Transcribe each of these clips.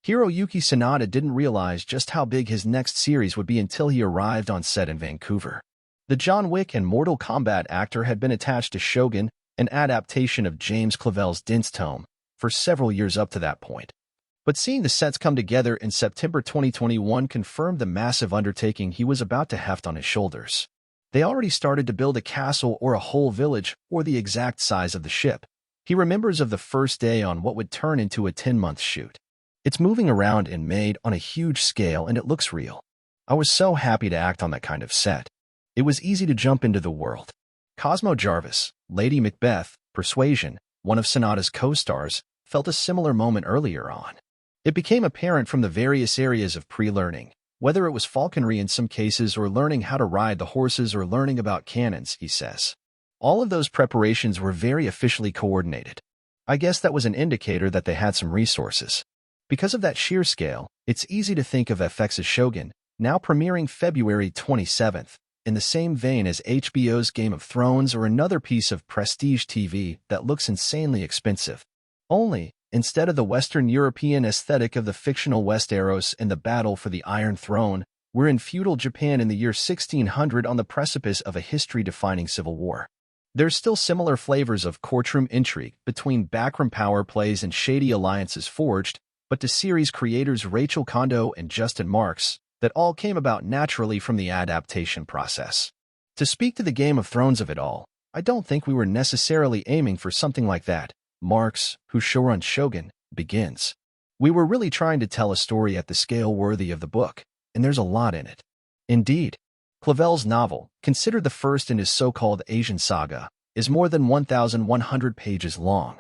Hiroyuki Sanada didn't realize just how big his next series would be until he arrived on set in Vancouver. The John Wick and Mortal Kombat actor had been attached to Shōgun, an adaptation of James Clavell's Din's Tome, for several years up to that point. But seeing the sets come together in September 2021 confirmed the massive undertaking he was about to heft on his shoulders. They already started to build a castle or a whole village or the exact size of the ship. He remembers of the first day on what would turn into a 10-month shoot. It's moving around and made on a huge scale and it looks real. I was so happy to act on that kind of set. It was easy to jump into the world. Cosmo Jarvis, Lady Macbeth, Persuasion, one of Sanada's co-stars, felt a similar moment earlier on. It became apparent from the various areas of pre-learning, whether it was falconry in some cases or learning how to ride the horses or learning about cannons, he says. All of those preparations were very officially coordinated. I guess that was an indicator that they had some resources. Because of that sheer scale, it's easy to think of FX's Shōgun, now premiering February 27th, in the same vein as HBO's Game of Thrones or another piece of prestige TV that looks insanely expensive. Only, instead of the Western European aesthetic of the fictional Westeros and the battle for the Iron Throne, we're in feudal Japan in the year 1600 on the precipice of a history-defining civil war. There's still similar flavors of courtroom intrigue between backroom power plays and shady alliances forged, but to series creators Rachel Kondo and Justin Marks, that all came about naturally from the adaptation process. To speak to the Game of Thrones of it all, I don't think we were necessarily aiming for something like that. Marks, who showruns Shōgun, begins. We were really trying to tell a story at the scale worthy of the book, and there's a lot in it. Indeed, Clavell's novel, considered the first in his so-called Asian saga, is more than 1,100 pages long.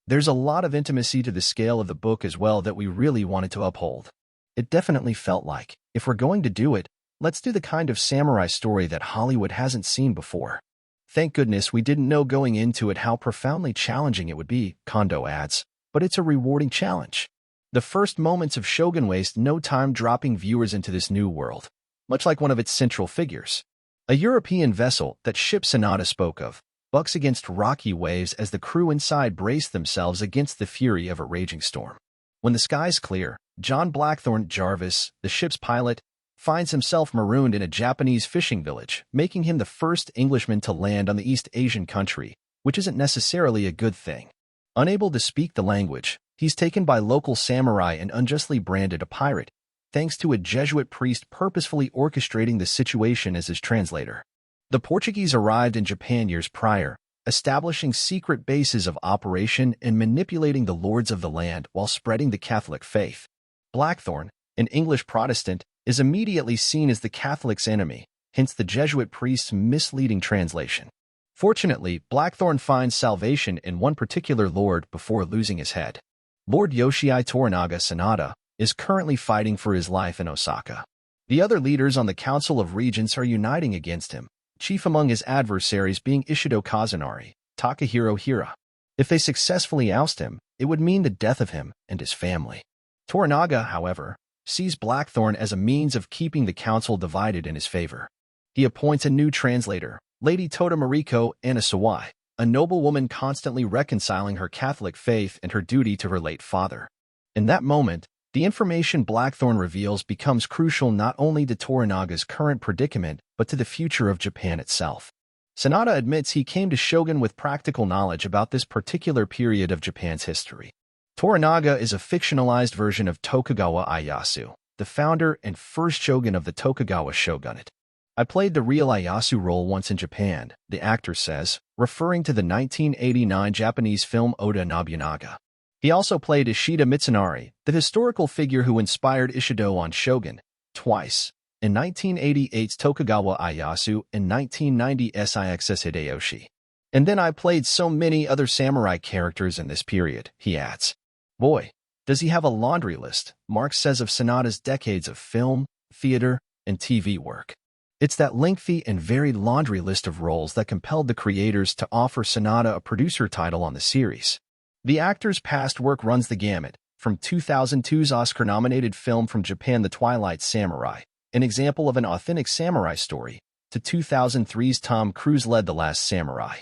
There's a lot of intimacy to the scale of the book as well that we really wanted to uphold. It definitely felt like, if we're going to do it, let's do the kind of samurai story that Hollywood hasn't seen before. Thank goodness we didn't know going into it how profoundly challenging it would be, Kondo adds, but it's a rewarding challenge. The first moments of Shōgun waste no time dropping viewers into this new world, much like one of its central figures. A European vessel that ship Sanada spoke of bucks against rocky waves as the crew inside brace themselves against the fury of a raging storm. When the skies clear, John Blackthorne Jarvis, the ship's pilot, finds himself marooned in a Japanese fishing village, making him the first Englishman to land on the East Asian country, which isn't necessarily a good thing. Unable to speak the language, he's taken by local samurai and unjustly branded a pirate, thanks to a Jesuit priest purposefully orchestrating the situation as his translator. The Portuguese arrived in Japan years prior, establishing secret bases of operation and manipulating the lords of the land while spreading the Catholic faith. Blackthorne, an English Protestant, is immediately seen as the Catholic's enemy, hence the Jesuit priest's misleading translation. Fortunately, Blackthorne finds salvation in one particular lord before losing his head. Lord Yoshii Toranaga Sanada is currently fighting for his life in Osaka. The other leaders on the Council of Regents are uniting against him, chief among his adversaries being Ishido Kazunari, Takahiro Hira. If they successfully oust him, it would mean the death of him and his family. Toranaga, however, sees Blackthorne as a means of keeping the council divided in his favor. He appoints a new translator, Lady Tota Mariko Anasawai, a noblewoman constantly reconciling her Catholic faith and her duty to her late father. In that moment, the information Blackthorne reveals becomes crucial not only to Toranaga's current predicament, but to the future of Japan itself. Sanada admits he came to Shōgun with practical knowledge about this particular period of Japan's history. Toranaga is a fictionalized version of Tokugawa Ieyasu, the founder and first shogun of the Tokugawa shogunate. I played the real Ieyasu role once in Japan, the actor says, referring to the 1989 Japanese film Oda Nobunaga. He also played Ishida Mitsunari, the historical figure who inspired Ishido on Shōgun, twice, in 1988's Tokugawa Ieyasu and 1990's IXS Hideyoshi. And then I played so many other samurai characters in this period, he adds. Boy, does he have a laundry list, Marx says of Sanada's decades of film, theater, and TV work. It's that lengthy and varied laundry list of roles that compelled the creators to offer Sanada a producer title on the series. The actor's past work runs the gamut, from 2002's Oscar-nominated film from Japan The Twilight Samurai, an example of an authentic samurai story, to 2003's Tom Cruise-led The Last Samurai,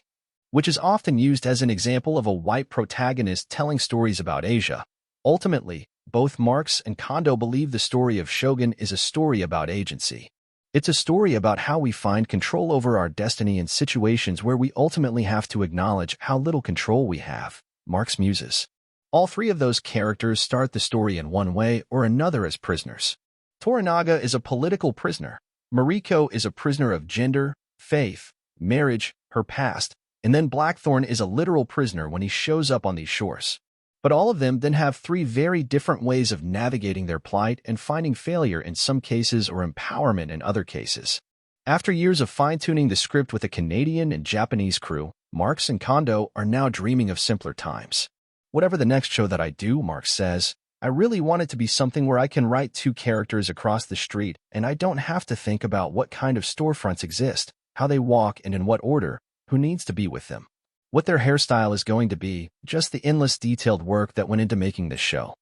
which is often used as an example of a white protagonist telling stories about Asia. Ultimately, Both Marx and Kondo believe the story of Shōgun is a story about agency. It's a story about how we find control over our destiny in situations where we ultimately have to acknowledge how little control we have. Marx muses. All three of those characters start the story in one way or another as prisoners. Toranaga is a political prisoner. Mariko is a prisoner of gender, faith, marriage, her past, and then Blackthorn is a literal prisoner when he shows up on these shores. But all of them then have three very different ways of navigating their plight and finding failure in some cases or empowerment in other cases. After years of fine-tuning the script with a Canadian and Japanese crew, Marx and Kondo are now dreaming of simpler times. Whatever the next show that I do, Marx says, I really want it to be something where I can write two characters across the street and I don't have to think about what kind of storefronts exist, how they walk and in what order, who needs to be with them, what their hairstyle is going to be, just the endless detailed work that went into making this show.